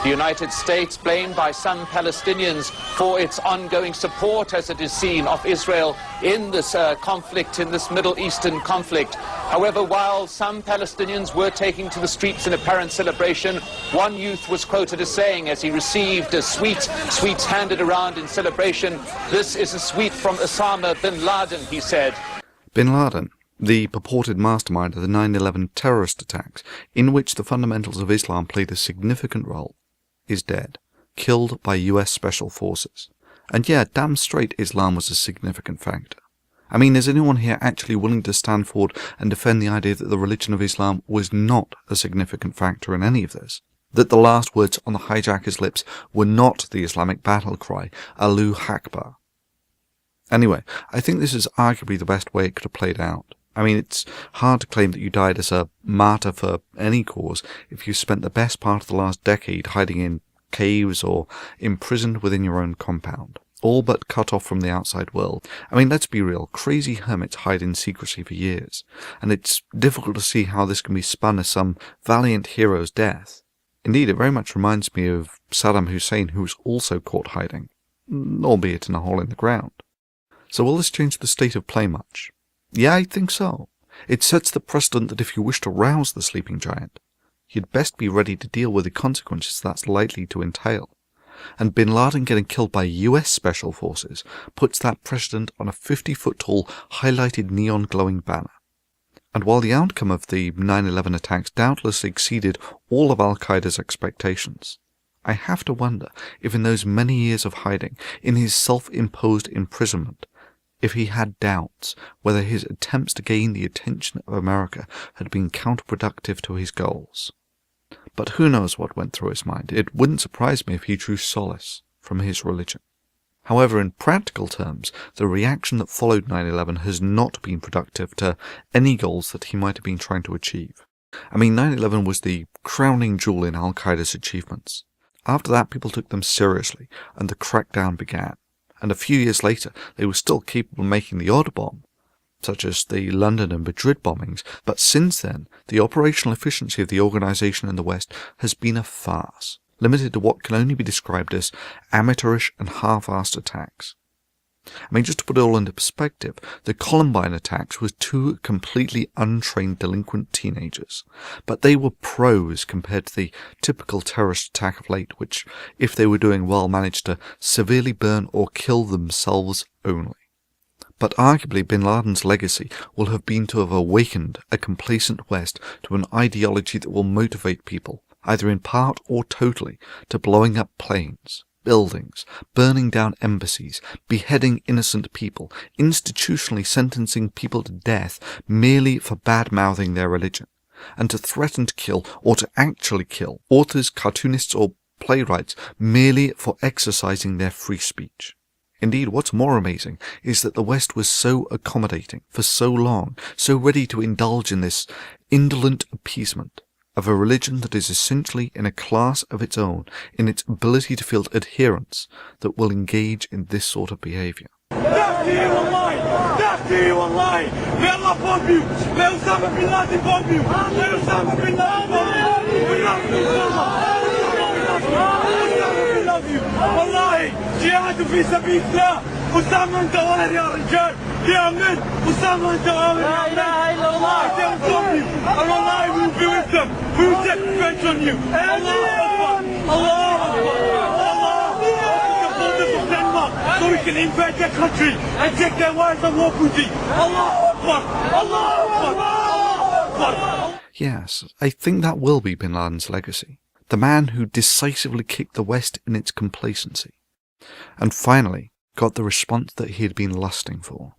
The United States, blamed by some Palestinians for its ongoing support, as it is seen, of Israel in this conflict, in this Middle Eastern conflict. However, while some Palestinians were taking to the streets in apparent celebration, one youth was quoted as saying, as he received a sweets handed around in celebration, "This is a sweet from Osama bin Laden," he said. Bin Laden, the purported mastermind of the 9/11 terrorist attacks, in which the fundamentals of Islam played a significant role, is dead, killed by US Special Forces. And yeah, damn straight Islam was a significant factor. I mean, is anyone here actually willing to stand forward and defend the idea that the religion of Islam was not a significant factor in any of this? That the last words on the hijacker's lips were not the Islamic battle cry, Allahu Akbar? Anyway, I think this is arguably the best way it could have played out. I mean, it's hard to claim that you died as a martyr for any cause if you spent the best part of the last decade hiding in caves or imprisoned within your own compound, all but cut off from the outside world. I mean, let's be real, crazy hermits hide in secrecy for years, and it's difficult to see how this can be spun as some valiant hero's death. Indeed, it very much reminds me of Saddam Hussein, who was also caught hiding, albeit in a hole in the ground. So will this change the state of play much? Yeah, I think so. It sets the precedent that if you wish to rouse the sleeping giant, you'd best be ready to deal with the consequences that's likely to entail. And bin Laden getting killed by US Special Forces puts that precedent on a 50-foot-tall, highlighted neon-glowing banner. And while the outcome of the 9/11 attacks doubtless exceeded all of Al-Qaeda's expectations, I have to wonder if in those many years of hiding, in his self-imposed imprisonment, if he had doubts whether his attempts to gain the attention of America had been counterproductive to his goals. But who knows what went through his mind? It wouldn't surprise me if he drew solace from his religion. However, in practical terms, the reaction that followed 9/11 has not been productive to any goals that he might have been trying to achieve. I mean, 9/11 was the crowning jewel in Al-Qaeda's achievements. After that, people took them seriously, and the crackdown began. And a few years later, they were still capable of making the odd bomb, such as the London and Madrid bombings, but since then, the operational efficiency of the organisation in the West has been a farce, limited to what can only be described as amateurish and half-assed attacks. I mean, just to put it all into perspective, the Columbine attacks were two completely untrained delinquent teenagers, but they were pros compared to the typical terrorist attack of late, which, if they were doing well, managed to severely burn or kill themselves only. But arguably bin Laden's legacy will have been to have awakened a complacent West to an ideology that will motivate people, either in part or totally, to blowing up planes, buildings, burning down embassies, beheading innocent people, institutionally sentencing people to death merely for bad-mouthing their religion, and to threaten to kill or to actually kill authors, cartoonists or playwrights merely for exercising their free speech. Indeed, what's more amazing is that the West was so accommodating for so long, so ready to indulge in this indolent appeasement of a religion that is essentially in a class of its own in its ability to field adherents that will engage in this sort of behaviour. Death to you online! Death to you online! May Allah bomb you! May Osama bin Laden bomb you! May Osama bin Laden bomb you! We love you, Osama! We love you! والله جهاد في سبيل الله أسامة أنت وامر يا رجال يا من أسامة أنت وامر يا من لا إله إلا الله they will bomb you and والله we will be with them we will take revenge on you الله أكبر الله أكبر Allah open the borders of Denmark so we can invade their country and take their wives and war booty Allah Akbar Allah Akbar Allah Akbar. Yes, I think that will be bin Laden's legacy. The man who decisively kicked the West in its complacency, and finally got the response that he had been lusting for.